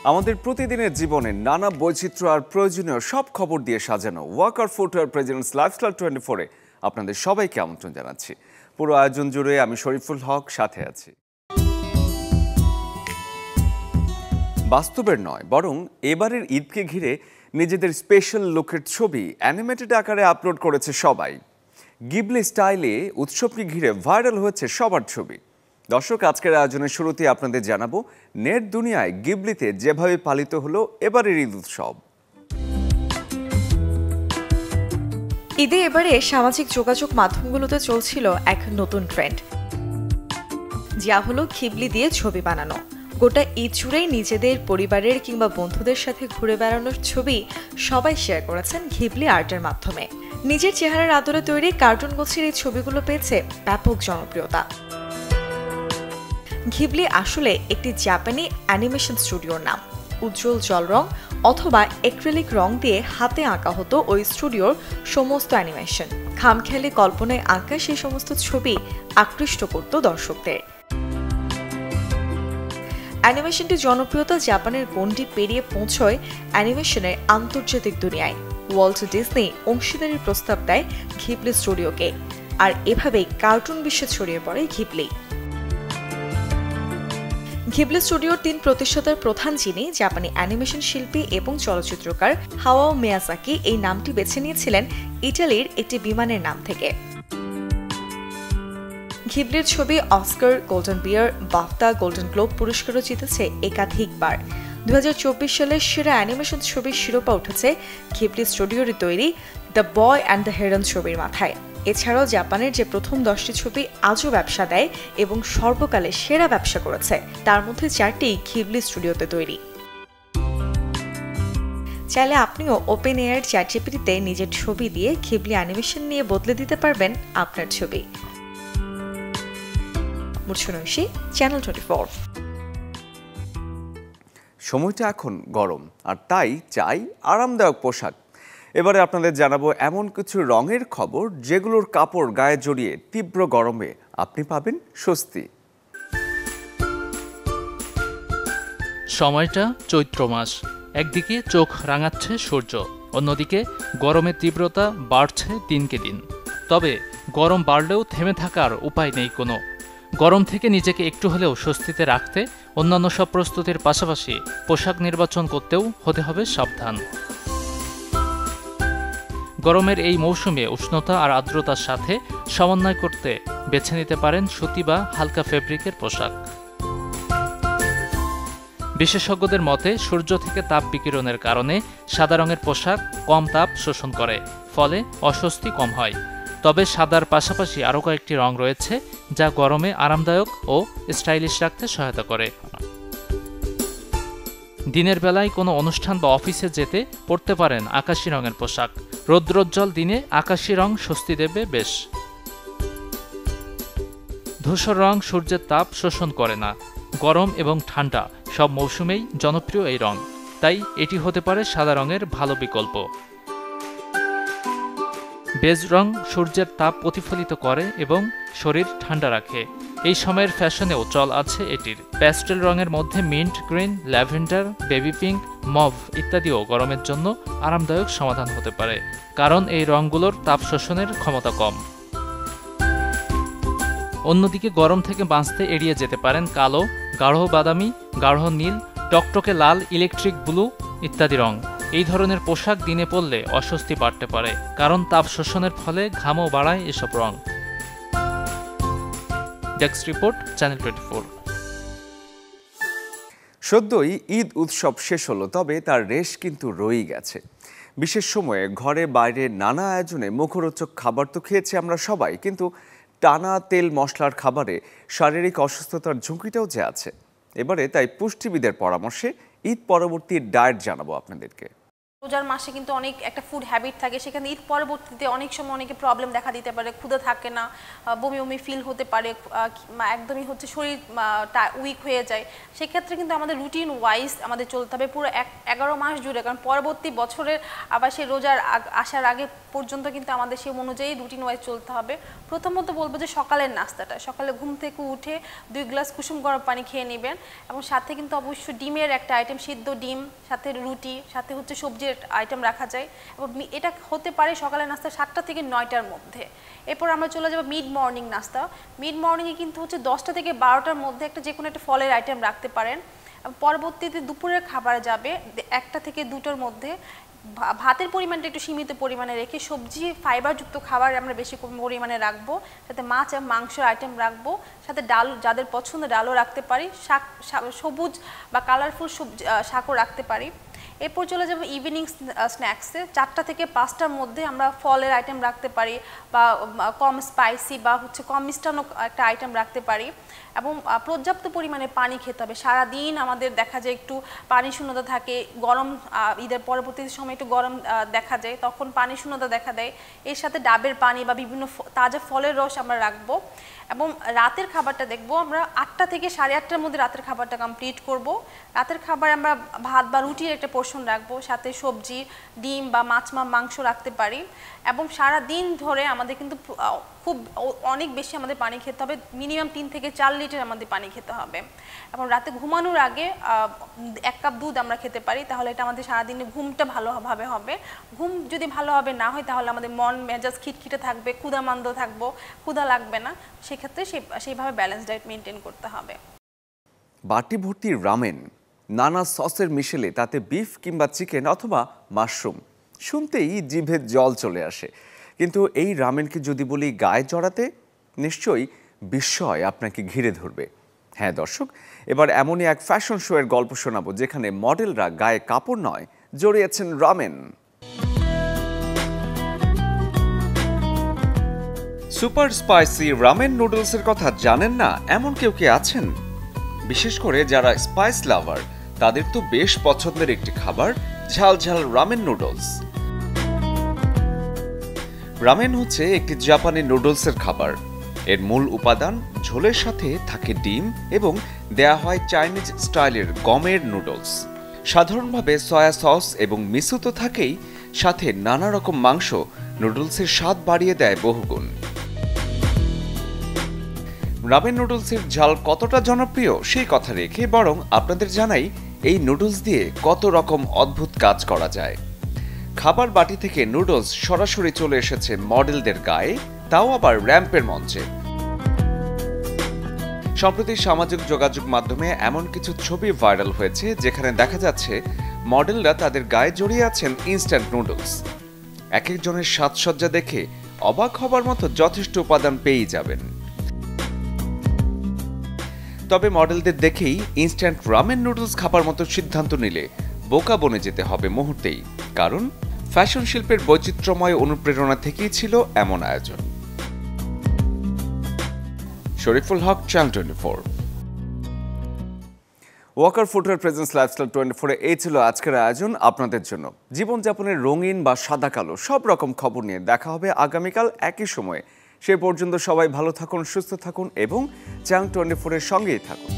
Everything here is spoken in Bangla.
আমাদের প্রতিদিনের জীবনে নানা বৈচিত্র্য আর প্রয়োজনীয় সব খবর দিয়ে সাজানো ওয়াকার ফুটওয়্যার প্রেজেন্টস লাইফস্টাইল 24-এ আপনাদের সবাইকে আমন্ত্রণ জানাচ্ছি। পুরো আয়োজন জুড়ে আমি শরীফুল হক সাথে আছি। বাস্তবের নয়, বরং এবারের ঈদকে ঘিরে নিজেদের স্পেশাল লুকের ছবি অ্যানিমেটেড আকারে আপলোড করেছে সবাই। গিবলি স্টাইলে উৎসবকে ঘিরে ভাইরাল হয়েছে সবার ছবি। দর্শক, আজকের আয়োজনের শুরুতে আপনাদের জানাবো নেট দুনিয়ায় গিবলিতে যেভাবে পালিত হলো এবারের ঈদ উৎসব। ঈদে এবারে সামাজিক যোগাযোগ মাধ্যমগুলোতে চলছিল এক নতুন ট্রেন্ড, যা হলো ঘিবলি দিয়ে ছবি বানানো। গোটা ঈদ জুড়েই নিজেদের পরিবারের কিংবা বন্ধুদের সাথে ঘুরে বেড়ানোর ছবি সবাই শেয়ার করেছেন ঘিবলি আর্টের মাধ্যমে। নিজের চেহারার আদলে তৈরি কার্টুন গোছের এই ছবিগুলো পেয়েছে ব্যাপক জনপ্রিয়তা। ঘিবলি আসলে একটি জাপানি অ্যানিমেশন স্টুডিওর নাম। উজ্জ্বল জল রং অথবা অ্যাক্রিলিক রং দিয়ে হাতে আঁকা হতো ওই স্টুডিওর সমস্ত অ্যানিমেশন। খামখেয়ালি কল্পনায় আঁকা সেই সমস্ত ছবি আকৃষ্ট করত দর্শকদের। অ্যানিমেশনটি জনপ্রিয়তা জাপানের গণ্ডি পেরিয়ে পৌঁছয় অ্যানিমেশনের আন্তর্জাতিক দুনিয়ায়। ওয়াল্ট ডিজনি অংশীদারির প্রস্তাব দেয় ঘিবলি স্টুডিওকে, আর এভাবেই কার্টুন বিশ্বে ছড়িয়ে পড়ে ঘিবলি। ঘিবলি স্টুডিওর ৩ প্রতিষ্ঠাতার প্রধান, যিনি জাপানি অ্যানিমেশন শিল্পী এবং চলচ্চিত্রকার হায়াও মিয়াজাকি, এই নামটি বেছে নিয়েছিলেন ইটালির একটি বিমানের নাম থেকে। ঘিবলির ছবি অস্কার, গোল্ডেন বিয়ার, বাফটা, গোল্ডেন গ্লোব পুরস্কারও জিতেছে একাধিকবার। 2024 সালের সেরা অ্যানিমেশন ছবির শিরোপা উঠেছে ঘিবলি স্টুডিওর তৈরি the boy and the heron ছবির মাথায়। এছাড়াও জাপানের যে প্রথম 10টি ছবি আজও ব্যবসা দেয় এবং সর্বকালে সেরা ব্যবসা করেছে, তার মধ্যে 4টি ঘিবলি স্টুডিওতে তৈরি। চাইলে আপনিও ওপেন এয়ার চ্যাটজিপিটিতে নিজের ছবি দিয়ে ঘিবলি অ্যানিমেশন নিয়ে বদলে দিতে পারবেন আপনার ছবি। চ্যানেল 24। সময়টা এখন গরম, আর তাই চাই আরামদায়ক পোশাক। এবারে আপনাদের জানাবো এমন কিছু রঙের খবর যেগুলোর কাপড় গায়ে জড়িয়ে তীব্র গরমে আপনি পাবেন স্বস্তি। সময়টা চৈত্র মাস। একদিকে চোখ রাঙাচ্ছে সূর্য, অন্যদিকে গরমের তীব্রতা বাড়ছে দিনকে দিন। তবে গরম বাড়লেও থেমে থাকার উপায় নেই কোনো। গরম থেকে নিজেকে একটু হলেও স্বস্তিতে রাখতে অন্যান্য সব প্রস্তুতির পাশাপাশি পোশাক নির্বাচন করতেও হতে হবে সাবধান। গরমের এই মৌসুমে উষ্ণতা আর আর্দ্রতার সাথে সমন্বয় করতে বেছে নিতে পারেন সুতি বা হালকা ফেব্রিকের পোশাক। বিশেষজ্ঞদের মতে সূর্য থেকে তাপ বিকিরণের কারণে সাদা রঙের পোশাক কম তাপ শোষণ করে, ফলে অস্বস্তি কম হয়। তবে সাদার পাশাপাশি আরও কয়েকটি রং রয়েছে যা গরমে আরামদায়ক ও স্টাইলিশ রাখতে সহায়তা করে। দিনের বেলায় কোনো অনুষ্ঠান বা অফিসে যেতে পরতে পারেন আকাশি রঙের পোশাক। রৌদ্রোজ্জ্বল দিনে আকাশি রং স্বস্তি দেবে বেশ। ধূসর রং সূর্যের তাপ শোষণ করে না। গরম এবং ঠান্ডা সব মৌসুমেই জনপ্রিয় এই রং, তাই এটি হতে পারে সাদা রঙের ভালো বিকল্প। বেজ রং সূর্যের তাপ প্রতিফলিত করে এবং শরীর ঠান্ডা রাখে। এই সময়ের ফ্যাশনেও চল আছে এটির। প্যাস্টেল রঙের মধ্যে mint green, lavender, baby pink, mauve ইত্যাদিও গরমের জন্য আরামদায়ক সমাধান হতে পারে, কারণ এই রঙগুলোর তাপ শোষণের ক্ষমতা কম। অন্যদিকে গরম থেকে বাঁচতে এড়িয়ে যেতে পারেন কালো, গাঢ় বাদামি, গাঢ় নীল, টকটকে লাল, ইলেকট্রিক ব্লু ইত্যাদি রং। এই ধরনের পোশাক দিনে পরলে অস্বস্তি বাড়তে পারে, কারণ তাপ শোষণের ফলে ঘামও বাড়ায় এসব রং। Desk report, channel 24। সদ্যই ঈদ উৎসব শেষ হলো, তবে তার রেশ কিন্তু রয়েই গেছে। বিশেষ সময়ে ঘরে বাইরে নানা আয়োজনে মুখরোচক খাবার তো খেয়েছি আমরা সবাই, কিন্তু টানা তেল মশলার খাবারে শারীরিক অসুস্থতার ঝুঁকিটাও যে আছে। এবারে তাই পুষ্টিবিদের পরামর্শে ঈদ পরবর্তী ডায়েট জানাবো আপনাদেরকে। রোজার মাসে কিন্তু অনেক একটা ফুড হ্যাবিট থাকে, সেখানে ঈদ পরবর্তীতে অনেক সময় অনেকে প্রবলেম দেখা দিতে পারে, ক্ষুধা থাকে না, বমি বমি ফিল হতে পারে, একদমই হচ্ছে শরীর উইক হয়ে যায়। সেক্ষেত্রে কিন্তু আমাদের রুটিন ওয়াইজ আমাদের চলতে হবে পুরো 11 মাস জুড়ে, কারণ পরবর্তী বছরের আবার সেই রোজার আসার আগে পর্যন্ত কিন্তু আমাদের সেই অনুযায়ী রুটিন ওয়াইজ চলতে হবে। প্রথমত বলবো যে সকালের নাস্তাটা, সকালে ঘুম থেকে উঠে 2 গ্লাস কুসুম গরম পানি খেয়ে নেবেন, এবং সাথে কিন্তু অবশ্যই ডিমের একটা আইটেম, সিদ্ধ ডিম, সাথে রুটি, সাথে হচ্ছে সবজির আইটেম রাখা যায়। এবং এটা হতে পারে সকালের নাস্তা 7টা থেকে 9টার মধ্যে। এরপর আমরা চলে যাবো মিড মর্নিং নাস্তা। মিড মর্নিংয়ে কিন্তু হচ্ছে 10টা থেকে 12টার মধ্যে একটা যে কোনো একটা ফলের আইটেম রাখতে পারেন। পরবর্তীতে দুপুরের খাবার যাবে 1টা থেকে 2টার মধ্যে। ভাতের পরিমাণটা একটু সীমিত পরিমাণে রেখে সবজি ফাইবারযুক্ত খাবার আমরা বেশি পরিমাণে রাখবো, সাথে মাছ এবং মাংসের আইটেম রাখবো, সাথে ডাল যাদের পছন্দ ডালও রাখতে পারি, শাক সবুজ বা কালারফুল সবজি শাকও রাখতে পারি। এরপর চলে যাবো ইভিনিং স্ন্যাক্সে। 4টা থেকে 5টার মধ্যে আমরা ফলের আইটেম রাখতে পারি, বা কম স্পাইসি বা হচ্ছে কম মিষ্টান্ন একটা আইটেম রাখতে পারি। এবং পর্যাপ্ত পরিমাণে পানি খেতে হবে। সারাদিন আমাদের দেখা যায় একটু পানি শূন্যতা থাকে, গরম ঈদের পরবর্তী সময় একটু গরম দেখা যায়, তখন পানি শূন্যতা দেখা দেয়। এর সাথে ডাবের পানি বা বিভিন্ন তাজা ফলের রস আমরা রাখবো। এবং রাতের খাবারটা দেখবো আমরা 8টা থেকে 8:30টার মধ্যে রাতের খাবারটা কমপ্লিট করব। রাতের খাবার আমরা ভাত বা রুটির একটা পোর্শন রাখবো, সাথে সবজি, ডিম বা মাছ মাংস রাখতে পারি। এবং সারা দিন ধরে আমাদের কিন্তু অনেক বেশি আমাদের পানি খেতে হবে, মিনিমাম 3 থেকে 4 লিটার আমাদের পানি খেতে হবে। এবং রাতে ঘুমানোর আগে 1 কাপ দুধ আমরা খেতে পারি, তাহলে এটা আমাদের সারাদিনে ঘুমটা ভালোভাবে হবে। ঘুম যদি ভালোভাবে না হয় তাহলে আমাদের মন মেজাজ খিটখিটে থাকবে, ক্ষুধামান্দ থাকবো, ক্ষুধা লাগবে না। সেক্ষেত্রে সেইভাবে ব্যালেন্স ডায়েট মেনটেন করতে হবে। বাটি ভর্তি রামেন, নানা সসের মিশেলে, তাতে বিফ কিংবা চিকেন অথবা মাশরুম, শুনতেই জিভে জল চলে আসে। কিন্তু এই রামেনকে যদি বলি গায়ে জড়াতে, নিশ্চয়ই বিস্ময় আপনাকে ঘিরে ধরবে। হ্যাঁ দর্শক, এবার এমনই এক ফ্যাশন শো এর গল্প শোনাবো যেখানে মডেলরা গায়ে কাপড় নয় জড়িয়েছেন রামেন। সুপার স্পাইসি রামেন নুডলসের কথা জানেন না এমন কেউ কি আছেন? বিশেষ করে যারা স্পাইস লাভার তাদের তো বেশ পছন্দের একটি খাবার ঝাল ঝাল রামেন নুডলস। রামেন হচ্ছে একটি জাপানি নুডলসের খাবার। এর মূল উপাদান ঝোলের সাথে থাকে ডিম এবং দেয়া হয় চাইনিজ স্টাইলের গমের নুডলস। সাধারণভাবে সয়া সস এবং মিসো তো থাকেই, সাথে নানা রকম মাংস নুডলসের স্বাদ বাড়িয়ে দেয় বহুগুণ। রামেন নুডলসের ঝাল কতটা জনপ্রিয় সেই কথা রেখে বরং আপনাদের জানাই এই নুডলস দিয়ে কত রকম অদ্ভুত কাজ করা যায়। খাবার বাটি থেকে নুডলস সরাসরি চলে এসেছে মডেলদের গায়ে, তাও আবার র্যাম্পের মঞ্চে। সম্প্রতি সামাজিক যোগাযোগ মাধ্যমে এমন কিছু ছবি ভাইরাল হয়েছে যেখানে দেখা যাচ্ছে মডেলরা তাদের গায়ে জড়িয়ে আছেন ইনস্ট্যান্ট নুডলস। এক একজনের সাজসজ্জা দেখে অবাক হবার মতো যথেষ্ট উপাদান পেয়েই যাবেন। তবে মডেলদের দেখেই ইনস্ট্যান্ট রামেন নুডলস খাবার মতো সিদ্ধান্ত নিলে বোকা বনে যেতে হবে মুহূর্তেই, কারণ ফ্যাশন শিল্পের বৈচিত্র্যময় অনুপ্রেরণা থেকেই ছিল এমন আয়োজন। Shariful Haque, channel 24। Walker footwear presence lifestyle 24-এ এই ছিল আজকের আয়োজন আপনাদের জন্য। জীবনযাপনের রঙিন বা সাদা কালো সব রকম খবর নিয়ে দেখা হবে আগামীকাল একই সময়ে। সে পর্যন্ত সবাই ভালো থাকুন, সুস্থ থাকুন এবং চ্যানেল 24-এর সঙ্গেই থাকুন।